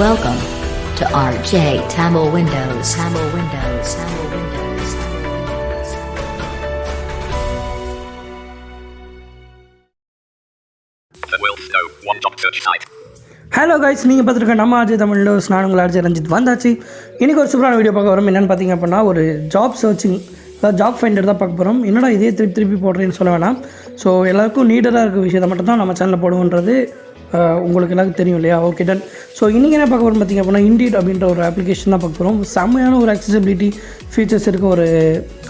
Welcome to RJ Tamil Windows. Tamil Windows. Tamil Windows. The world know 1.35. Hello guys, நீங்கள் பார்த்துருக்க நம்ம RJ Tamil Windows. நான் உங்கள் RJ Ranjith வந்தாச்சு. இன்றைக்கி ஒரு சூப்பரான வீடியோ பார்க்க வரோம். என்னென்னு பார்த்தீங்க அப்படின்னா, ஒரு ஜாப் சர்ச்சிங், அதாவது ஜாப் ஃபைண்டர் தான் பார்க்க போகிறோம். என்னடா இதே திருப்பி போடுறேன்னு சொல்ல வேணாம். ஸோ எல்லாருக்கும் நீடராக இருக்க விஷயத்தை மட்டும் தான் நம்ம சேனலில் போடுவோன்றது உங்களுக்கு எல்லாருக்கும் தெரியும் இல்லையா? Okay done. ஸோ இன்றைக்கி என்ன பார்க்க போகிறோம் பார்த்தீங்க அப்படின்னா, இண்டீட் அப்படின்ற ஒரு அப்ளிகேஷன் தான் பார்க்க போகிறோம். செம்மையான ஒரு அக்சசிபிலிட்டி ஃபீச்சர்ஸ் இருக்க ஒரு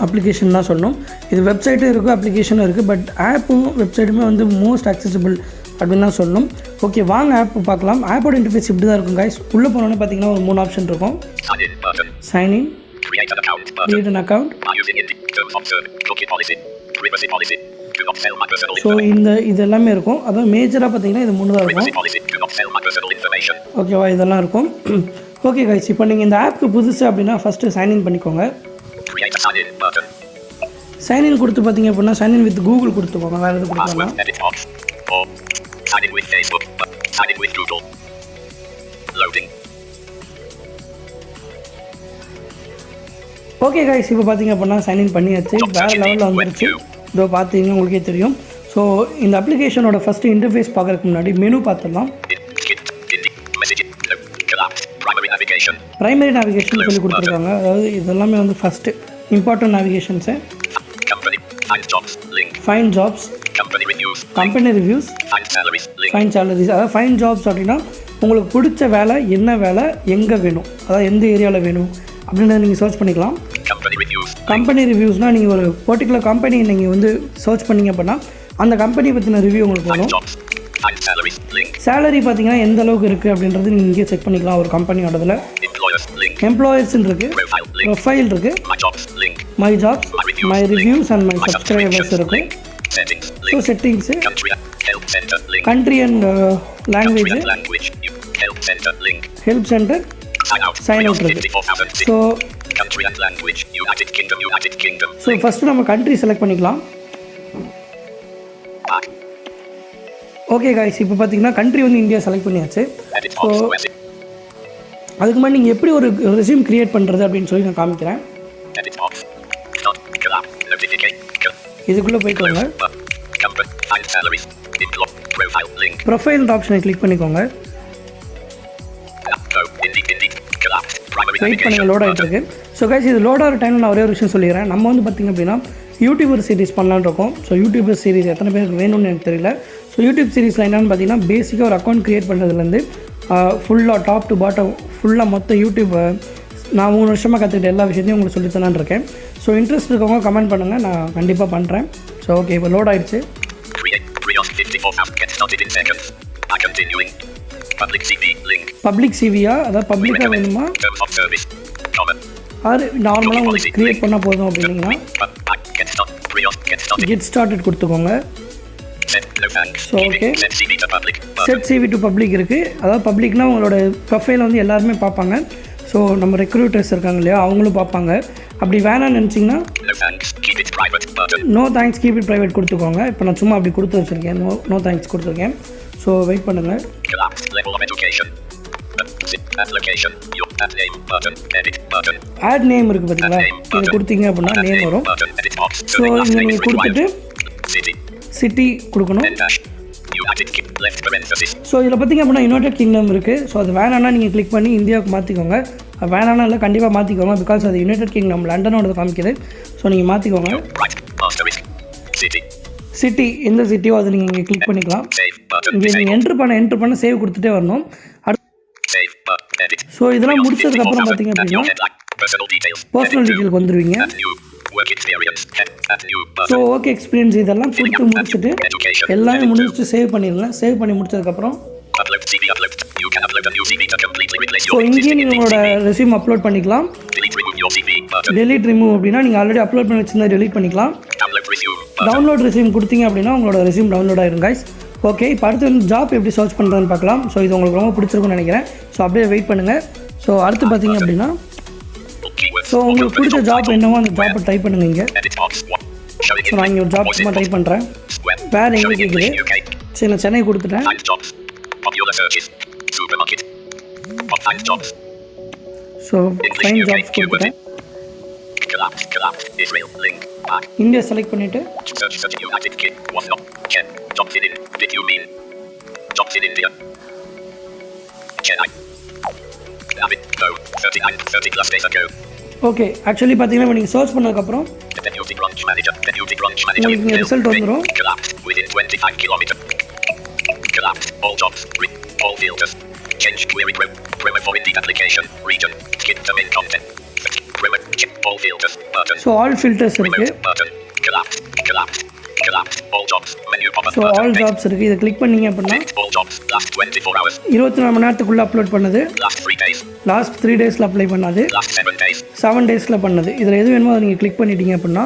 அப்ளிகேஷன் தான் சொல்லணும். இது வெப்சைட்டும் இருக்குது, அப்ளிகேஷனும் இருக்குது. பட் ஆப்பும் வெப்சைட்டுமே வந்து மோஸ்ட் அக்சசிபிள் அப்படின்னு தான் சொல்லணும். ஓகே, வாங்க ஆப் பார்க்கலாம். ஆப்போட இன்டர்ஃபேஸ் இப்படி தான் இருக்கும் கைஸ். உள்ளே போனோன்னே பார்த்தீங்கன்னா ஒரு 3 ஆப்ஷன் இருக்கும். Sign in, create an account. So இது எல்லாமே இருக்கும். அதான் மேஜராக பார்த்தீங்கன்னா இது 3 தான் இருக்கும். ஓகேவா, இதெல்லாம் இருக்கும். ஓகே கைஸ், இப்போ நீங்கள் இந்த ஆப்புக்கு புதுசு அப்படின்னா ஃபஸ்ட்டு சைன்இன் பண்ணிக்கோங்க. சைன்இன் கொடுத்து பார்த்தீங்க அப்படின்னா சைன்இன் வித் கூகுள் கொடுத்துக்கோங்க. வேறு எதுவும் கொடுக்கலாம். ஓகே கைஸ், இப்போ பார்த்தீங்க அப்படின்னா சைன்இன் பண்ணியாச்சு. வேறு லெவலில் வந்துருச்சு. இதோ பார்த்தீங்கன்னா உங்களுக்கே தெரியும். ஸோ இந்த அப்ளிகேஷனோட ஃபஸ்ட்டு இன்டர்ஃபேஸ் பார்க்குறதுக்கு முன்னாடி மெனு பார்த்துடலாம். ப்ரைமரி நேவிகேஷன் சொல்லி கொடுத்துருக்காங்க. அதாவது இதெல்லாமே வந்து first important navigations. Find jobs, company reviews, find salaries. அதாவது ஃபைண்ட் ஜாப்ஸ் அப்படின்னா உங்களுக்கு பிடிச்ச வேலை, என்ன வேலை, எங்கே வேணும், அதாவது எந்த ஏரியாவில் வேணும் அப்படின்றத நீங்கள் சர்ச் பண்ணிக்கலாம். கம்பெனி ரிவ்யூஸ்னால் நீங்கள் ஒரு பர்டிகுலர் கம்பெனி நீங்கள் வந்து சர்ச் பண்ணிங்க அப்படின்னா அந்த கம்பெனி பற்றின ரிவ்யூ உங்களுக்கு வரும். சேலரி பார்த்தீங்கன்னா எந்த அளவுக்கு இருக்குது அப்படின்றது நீங்கள் இங்கே செக் பண்ணிக்கலாம். ஒரு கம்பெனியோடதில் எம்ப்ளாயர்ஸ்ன்னு இருக்குது, ப்ரொஃபைல் இருக்குது, my jobs, my reviews and my subscribers இருக்குது. So settings, country and language, help centre, sign out இருக்குது. ஸோ ஃபஸ்ட்டு நம்ம கண்ட்ரி செலக்ட் பண்ணிக்கலாம். ஓகே காய்ஸ், இப்போ பார்த்தீங்கன்னா கண்ட்ரி வந்து இந்தியா செலக்ட் பண்ணியாச்சு. ஸோ அதுக்கு முன்னாடி நீங்கள் எப்படி ஒரு ரெஸ்யூம் க்ரியேட் பண்ணுறது அப்படின்னு சொல்லி நான் காமிக்கிறேன். இதுக்குள்ளே போய்க்கோங்க. ப்ரொஃபைல் ஆப்ஷனை கிளிக் பண்ணிக்கோங்க. வெயிட் பண்ணுங்கள், லோட் ஆகிட்டு இருக்கு. ஸோ கைஸ், இது லோட் ஆகிற டைமில் நான் ஒரே ஒரு விஷயம் சொல்லிடுறேன். நம்ம வந்து பார்த்திங்க அப்படின்னா யூடியூபர் சீரிஸ் பண்ணலான்னு இருக்கோம். ஸோ யூடியூபர் சீரிஸ் எத்தனை பேருக்கு வேணும்னு எனக்கு தெரியல. ஸோ யூடியூப் சீரிஸில் என்னென்னு பார்த்தீங்கன்னா, பேசிக்காக ஒரு அக்கௌண்ட் க்ரியேட் பண்ணுறதுலேருந்து ஃபுல்லாக டாப் டு பாட்டம் ஃபுல்லாக மொத்த யூடியூப் நான் 3 வருஷமாக கற்றுக்கிட்ட எல்லா விஷயத்தையும் உங்களுக்கு சொல்லித்தலான்னு இருக்கேன். ஸோ இன்ட்ரெஸ்ட் இருக்கவங்க கமெண்ட் பண்ணுங்கள், நான் கண்டிப்பாக பண்ணுறேன். ஸோ ஓகே, இப்போ லோட் ஆகிடுச்சு. பப்ளிக் சிவியா, அதாவது பப்ளிக்காக வேணுமா, அது நார்மலாக உங்களுக்கு க்ரியேட் பண்ணால் போதும் அப்படின்னா கெட் ஸ்டார்டட் கொடுத்துக்கோங்க. So okay, set CV to public இருக்குது. அதாவது பப்ளிக்னால் உங்களோட ப்ரொஃபைலை வந்து எல்லாருமே பார்ப்பாங்க. ஸோ நம்ம ரெக்ரூட்டர்ஸ் இருக்காங்க இல்லையா, அவங்களும் பார்ப்பாங்க. அப்படி வேணாம்னு நினச்சிங்கன்னா no thanks keep it private கொடுத்துக்கோங்க. இப்போ நான் சும்மா அப்படி கொடுத்து வச்சுருக்கேன், நோ தேங்க்ஸ் கொடுத்துருக்கேன். ஸோ வெயிட் பண்ணுங்கள். ஆட் நேம் இருக்குது பார்த்தீங்களா, இது கொடுத்தீங்க அப்படின்னா நேம் வரும். ஸோ இங்கே நீங்கள் கொடுத்துட்டு சிட்டி கொடுக்கணும். ஸோ இதில் பார்த்தீங்க அப்படின்னா யுனைடெட் கிங்டம் இருக்குது. ஸோ அது வேணான்னா நீங்கள் கிளிக் பண்ணி இந்தியாவுக்கு மாற்றிக்கோங்க. வேணான்னா இல்லை, கண்டிப்பாக மாற்றிக்கோங்க. பிகாஸ் அது யுனைடெட் கிங்டம் லண்டனோட காமிக்குது. ஸோ நீங்கள் மாற்றிக்கோங்க. சிட்டி எந்த சிட்டியோ அதை நீங்கள் இங்கே கிளிக் பண்ணிக்கலாம். இங்கே நீங்கள் என்ட்ரு பண்ண சேவ் கொடுத்துட்டே வரணும். ஸோ இதெல்லாம் முடிச்சதுக்கப்புறம் பார்த்தீங்க அப்படின்னா பர்சனல் டீட்டெயிலுக்கு வந்துடுவீங்க. ஸோ ஓகே எக்ஸ்பீரியன்ஸ் இதெல்லாம் கொடுத்து முடிச்சுட்டு எல்லாமே முடிச்சுட்டு சேவ் பண்ணிடுங்க. சேவ் பண்ணி முடிச்சதுக்கப்புறம் ஸோ இங்கேயே நீங்கள் உங்களோட ரெஸ்யூம் அப்லோட் பண்ணிக்கலாம். டெலீட் ரிமூவ் அப்படின்னா நீங்கள் ஆல்ரெடி அப்லோட் பண்ணி வச்சுருந்தா டெலீட் பண்ணிக்கலாம். டவுன்லோட் ரெஸ்யூம் கொடுத்தீங்க அப்படின்னா உங்களோட ரெஸ்யூம் டவுன்லோட் ஆயிரும் கைஸ். ஓகே, இப்போ அடுத்து வந்து ஜாப் எப்படி சர்ச் பண்ணுறதுன்னு பார்க்கலாம். ஸோ இது உங்களுக்கு ரொம்ப பிடிச்சிருக்குன்னு நினைக்கிறேன். ஸோ அப்படியே வெயிட் பண்ணுங்கள். ஸோ அடுத்து பார்த்தீங்க அப்படின்னா ஸோ உங்களுக்கு பிடிச்ச ஜாப் என்னவோ அந்த ஜாப்பை டைப் பண்ணுங்கள் இங்கே. ஸோ நான் இங்கே ஒரு ஜாப் சும்மா டைப் பண்ணுறேன். வேறு எங்கே கேட்குது? சரி, நான் சென்னை கொடுத்துட்டேன். Find jobs. So fine jobs கொடுத்துட்டேன். Collapse. Israel. Link. Back. India select பண்ணிவிட்டு Search United Kingdom. Was not. Check. Jobs in India. Did you mean jobs in India? Chennai. Have it. No. 30 plus days ago. Okay actually பார்த்தீங்கன்னா இப்போ நீங்கள் search பண்ணதுக்கப்புறம் Deputy branch manager. உங்களுக்கு இங்கே result வந்துடும். Collapse. Within 25 kilometers. Collapse. All jobs. All filters. Change query grammar for Indeed application. Region. Skip the main content. Grammar. Check all filters. Button. So all filters இருக்குது. Button. Collapse. All jobs. Menu pop-up. So all jobs இருக்குது. இதை click பண்ணீங்க அப்படின்னா All jobs. Last 24 hours. 24 மணி நேரத்துக்குள்ளே upload பண்ணது. Last 3 days. Last 3 டேஸில் apply பண்ணது. Last 7 days. 7 டேஸில் பண்ணது. இதில் எது வேணுமோ அதை நீங்கள் கிளிக் பண்ணிட்டீங்க அப்படின்னா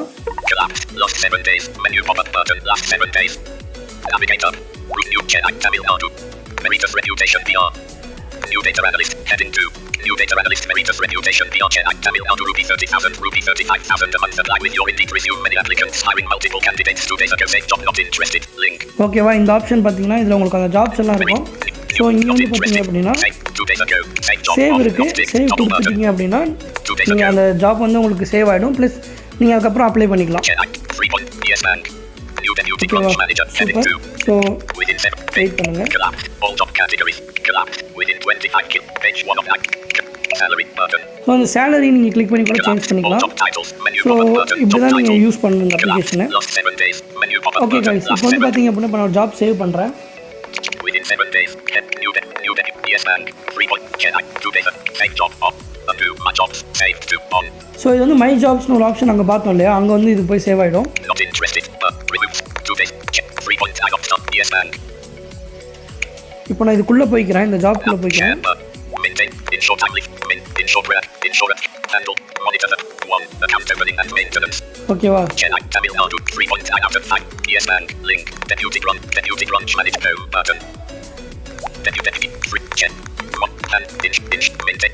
Collapse. Last 7 days. Menu pop-up button. Last 7 days. Navigator. New Chennai. Tamil Nadu. Meritus Reputation PR. New Data Analyst. Heading 2. New Data Analyst Meritus Reputation PR Chennai. Tamil Nadu. Rupee 30,000. Rupee 35,000 a month. Apply with your Indeed resume. Many applicants hiring multiple candidates. 2 days ago. Save job not interested. Link. ஓகேவா இந்த option பார்த்தீங்கன்னா இதில் உங்களுக்கு அந்த jobs எல்லாம் இருக்கும். So இங்கே வந்து பார்த்தீங்க அப்படின்னா 2 days ago. Save job. Save இருக்குது. சேவ் கொடுத்துட்டீங்க அப்படின்னா நீங்கள் அந்த ஜாப் வந்து உங்களுக்கு சேவ் ஆகிடும். ப்ளஸ் நீங்கள் அதுக்கப்புறம் அப்ளை பண்ணிக்கலாம். Chennai. 3 point. Yes bank. New Deputy Branch Manager. Heading 2. So Within 7 wait பண்ணுங்கள். Collapse. All job categories. Collapse. Within 25 kil. Page 1 of that. Salary button. So அந்த சேலரி நீங்கள் கிளிக் பண்ணி கூட சேஞ்ச் All பண்ணிக்கலாம். job titles. Menu so pop-up button. இப்படி Job தான் நீங்கள் title. Use பண்ணணும் இந்த அப்ளிகேஷனை. Last 7 days. Menu pop-up okay button. Guys Last இப்போ வந்து 7 பார்த்தீங்க அப்படின்னா இப்போ நான் ஜாப் சேவ் பண்ணுறேன். Within 7 days. New yes bank. 3 point. Chennai. 2 days. Save job off. Undo my jobs. Save to on. So இது வந்து மை ஜாப்ஸ்னு ஒரு ஆப்ஷன் அங்கே பார்த்தோம் இல்லையா, அங்கே வந்து இது போய் சேவ் ஆகிடும். Not interested. Removed. 2 days. Check. 3 point. I opted. Yes bank. இப்போ நான் இதுக்குள்ளே போய்க்கிறேன், இந்த ஜாப்குள்ளே போய்க்கிறேன். Maintain. Ensure timely. Ensure. Handle. Monitor. 1. Account opening and maintenance. ஓகேவா Chennai. Tamil Nadu. 3 point. I out of 5. Yes bank. Link. Deputy branch manager. Home button. Deputy. 3. Check. 1. And maintain.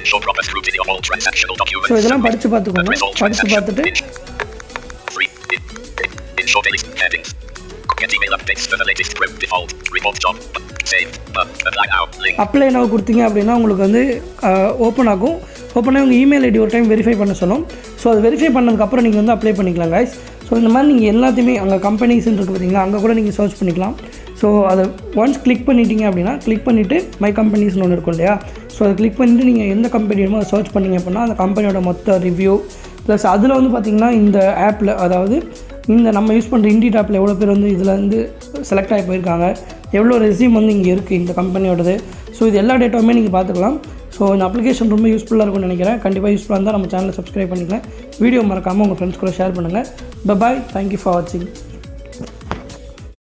Ensure proper scrutiny of all transactional documents. So இதெல்லாம் படித்து பார்த்துக்கோங்க. படித்து பார்த்துட்டு 3. Ensure daily headings. Get email updates for the latest default report job. Save. Apply now. Link. Apply நான் கொடுத்தீங்க அப்படின்னா உங்களுக்கு வந்து ஓப்பன் ஆகும். ஓப்பன் ஆகி உங்கள் இமெயில் ஐடி ஒரு டைம் வெரிஃபை பண்ண சொல்லும். ஸோ அது வெரிஃபை பண்ணதுக்கப்புறம் நீங்கள் வந்து அப்ளை பண்ணிக்கலாம் கைஸ். ஸோ இந்த மாதிரி நீங்கள் எல்லாத்தையுமே அங்கே கம்பெனிஸ்ன்னு இருக்குது பார்த்தீங்களா, அங்கே கூட நீங்கள் சர்ச் பண்ணிக்கலாம். ஸோ அதை ஒன்ஸ் கிளிக் பண்ணிட்டீங்க அப்படின்னா கிளிக் பண்ணிவிட்டு மை கம்பெனிஸ்னு ஒன்று இருக்கும் இல்லையா, ஸோ அதை கிளிக் பண்ணிவிட்டு நீங்கள் எந்த கம்பெனி வேணுமோ அதை சர்ச் பண்ணிங்க அப்படின்னா அந்த கம்பெனியோட மொத்த ரிவ்யூ ப்ளஸ் அதில் வந்து பார்த்திங்கன்னா இந்த ஆப்பில் அதாவது இந்த நம்ம யூஸ் பண்ணுற இண்டீட் ஆப்பில் எவ்வளோ பேர் வந்து இதில் வந்து செலக்ட் ஆகி போயிருக்காங்க, எவ்வளோ ரெஸ்யூம் வந்து இங்கே இருக்குது இந்த கம்பெனியோடது. ஸோ இது எல்லா டேட்டாவுமே நீங்கள் பார்த்துக்கலாம். ஸோ இந்த அப்ளிகேஷன் ரொம்ப யூஸ்ஃபுல்லாக இருக்கும்னு நினைக்கிறேன். கண்டிப்பாக யூஸ்ஃபுல்லாக இருந்தால் நம்ம சேனலை சப்ஸ்கிரைப் பண்ணிக்கலாம். வீடியோ மறக்காமல் உங்கள் ஃப்ரெண்ட்ஸ் கூட ஷேர் பண்ணுங்கள். பாய். தேங்க்யூ ஃபார் வாட்சிங்.